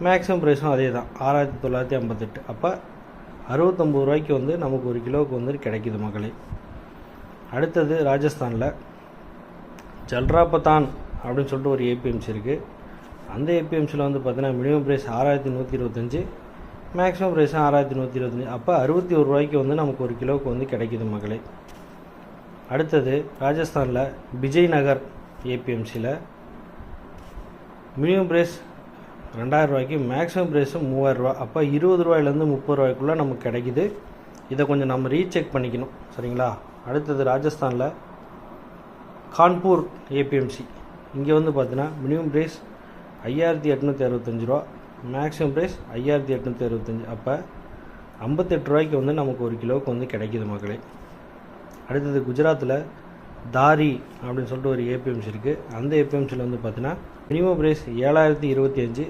Maximum ப்ரைஸும் அதே தான் 6958. அப்போ 69 ரூபாய்க்கு வந்து நமக்கு ஒரு கிலோவுக்கு வந்து கிடைக்கிது மக்களே. அடுத்தது ராஜஸ்தானில் ஜல்ராபத்தான் அப்படின்னு சொல்லிட்டு ஒரு ஏபிஎம்சி இருக்குது. அந்த ஏபிஎம்சியில் வந்து பார்த்தீங்கன்னா மினிமம் ப்ரைஸ் 6125, மேக்ஸிமம் ப்ரைஸ் 6125. அப்போ 61 ரூபாய்க்கு வந்து நமக்கு ஒரு கிலோவுக்கு வந்து கிடைக்கிது மக்களே. அடுத்தது ராஜஸ்தானில் விஜய்நகர் ஏபிஎம்சியில் மினிமம் ப்ரைஸ் 2000 ரூபாய்க்கு, மேக்ஸிமம் ப்ரைஸும் 3000 ரூபா. அப்போ 20 ரூபாயிலேருந்து 30 ரூபாய்க்குள்ளே நமக்கு கிடைக்கிது. இதை கொஞ்சம் நம்ம ரீசெக் பண்ணிக்கணும், சரிங்களா. அடுத்தது ராஜஸ்தானில் கான்பூர் ஏபிஎம்சி, இங்கே வந்து பார்த்தீங்கன்னா மினிமம் ப்ரைஸ் 5865 ரூபா, மேக்ஸிமம் ப்ரைஸ் 5865. அப்போ 58 ரூபாய்க்கு வந்து நமக்கு ஒரு கிலோவுக்கு வந்து கிடைக்கிது மக்களே. அடுத்தது குஜராத்தில் தாரி அப்படின்னு சொல்லிட்டு ஒரு ஏபிஎம்சி இருக்குது. அந்த ஏபிஎம்சியில் வந்து பார்த்தீங்கன்னா மினிமம் ப்ரைஸ் 7025,